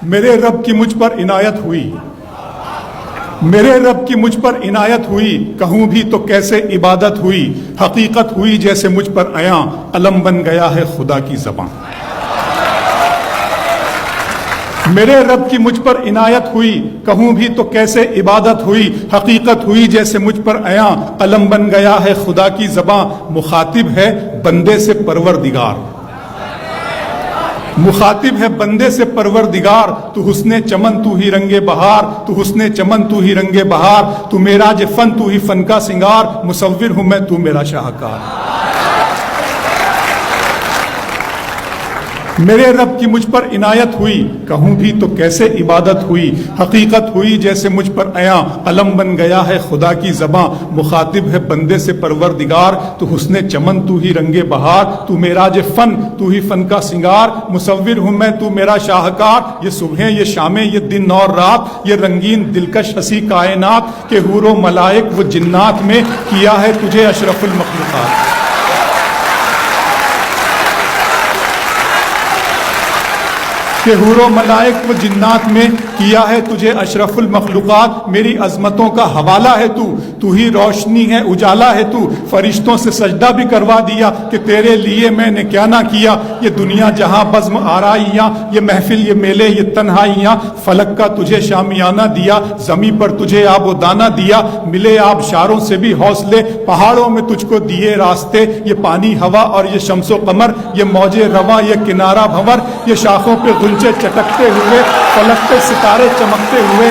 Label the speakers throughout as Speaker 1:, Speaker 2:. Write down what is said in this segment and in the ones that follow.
Speaker 1: میرے رب کی مجھ پر عنایت ہوئی، میرے رب کی مجھ پر عنایت ہوئی، کہوں بھی تو کیسے عبادت ہوئی، حقیقت ہوئی جیسے مجھ پر عیاں، علم بن گیا ہے خدا کی زبان۔ میرے رب کی مجھ پر عنایت ہوئی، کہوں بھی تو کیسے عبادت ہوئی، حقیقت ہوئی جیسے مجھ پر عیاں، علم بن گیا ہے خدا کی زبان۔ مخاطب ہے بندے سے پروردگار، مخاطب ہے بندے سے پروردگار، تو حسن چمن تو ہی رنگ بہار، تو حسن چمن تو ہی رنگ بہار، تو معراج فن تو ہی فن کا سنگار، مصور ہوں میں تو میرا شاہکار۔ میرے رب کی مجھ پر عنایت ہوئی، کہوں بھی تو کیسے عبادت ہوئی، حقیقت ہوئی جیسے مجھ پر عیاں، علم بن گیا ہے خدا کی زباں۔ مخاطب ہے بندے سے پروردگار، تو حسن چمن تو ہی رنگ بہار، تو معراج فن تو ہی فن کا سنگار، مصور ہوں میں تو میرا شاہکار۔ یہ صبحیں یہ شامیں یہ دن اور رات، یہ رنگین دلکش ہنسی کائنات، کہ حور و ملائک و جنات میں کیا ہے تجھے اشرف المخلوقات۔ کہ حور و ملائک و جنات میں کیا ہے تجھے اشرف المخلوقات۔ میری عظمتوں کا حوالہ ہے تو ہی روشنی ہے اجالا ہے تو، فرشتوں سے سجدہ بھی کروا دیا کہ تیرے لیے میں نے کیا نہ کیا۔ یہ دنیا جہاں بزم آرائیاں، یہ محفل یہ میلے یہ تنہائیاں، فلک کا تجھے شامیانہ دیا، زمیں پر تجھے آب و دانہ دیا، ملے آبشاروں سے بھی حوصلے، پہاڑوں میں تجھ کو دیے راستے، یہ پانی ہوا اور یہ شمس و قمر، یہ موج رواں یہ کنارہ بھنور، یہ شاخوں پہ غنچے چٹکتے ہوئے، فلک پہ ستارے چمکتے ہوئے۔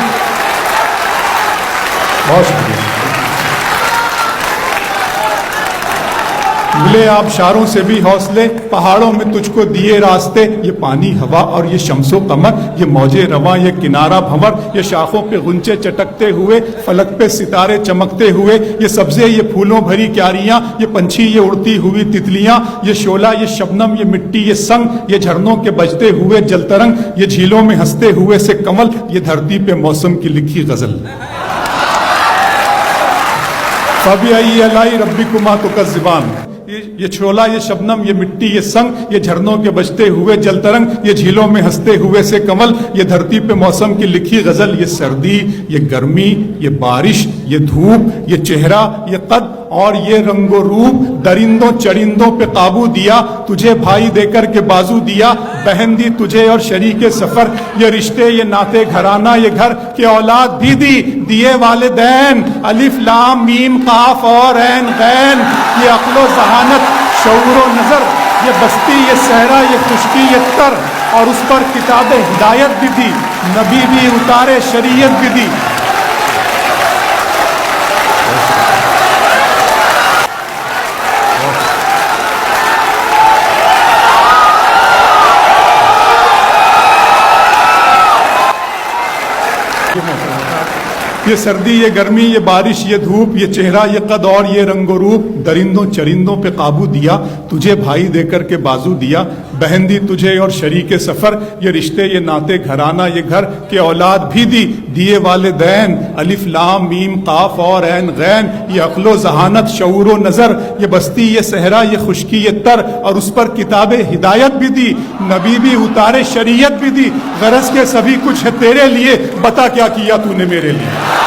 Speaker 1: بہت شکریہ۔ ملے آبشاروں سے بھی حوصلے، پہاڑوں میں تجھ کو دیے راستے، یہ پانی ہوا اور یہ شمس و قمر، یہ موج رواں یہ کنارہ بھنور، یہ شاخوں پہ غنچے چٹکتے ہوئے، فلک پہ ستارے چمکتے ہوئے، یہ سبزے یہ پھولوں بھری کیاریاں، یہ پنچھی یہ اڑتی ہوئی تتلیاں، یہ شعلہ یہ شبنم یہ مٹی یہ سنگ، یہ جھرنوں کے بجتے ہوئے جل ترنگ، یہ جھیلوں میں ہنستے ہوئے سے کمل، یہ دھرتی پہ موسم کی لکھی غزل۔ فَبِأَيِّ آلَاءِ رَبِّكُمَا تُكَذِّبَانِ، یہ چھولا یہ شبنم یہ مٹی یہ سنگ، یہ جھرنوں کے بجتے ہوئے جل ترنگ، یہ جھیلوں میں ہنستے ہوئے سے کمل، یہ دھرتی پہ موسم کی لکھی غزل۔ یہ سردی یہ گرمی یہ بارش یہ دھوپ یہ چہرہ یہ قد اور یہ رنگ و روپ، درندوں چرندوں پہ قابو دیا، تجھے بھائی دے کر کے بازو دیا، بہن دی تجھے اور شریک سفر، یہ رشتے یہ ناتے گھرانہ یہ گھر، کہ اولاد بھی دی دیے والدین، الف لام میم قاف اور عین غین، یہ عقل و ذہانت شعور و نظر، یہ بستی یہ صحرا یہ خشکی یہ تر، اور اس پر کتاب ہدایت بھی دی، نبی بھی اتارے شریعت بھی دی۔ یہ سردی یہ گرمی یہ بارش یہ دھوپ، یہ چہرہ یہ قد اور یہ رنگ و روپ، درندوں چرندوں پہ قابو دیا، تجھے بھائی دے کر کے بازو دیا، بہن دی تجھے اور شریک سفر، یہ رشتے یہ ناتے گھرانہ یہ گھر، کہ اولاد بھی دی دیے والدین، الف لام میم قاف اور عین غین، یہ عقل و ذہانت شعور و نظر، یہ بستی یہ صحرا یہ خشکی یہ تر، اور اس پر کتاب ہدایت بھی دی، نبی بھی اتارے شریعت بھی دی، غرض کے سبھی کچھ ہے تیرے لیے، بتا کیا کیا تو نے میرے لیے۔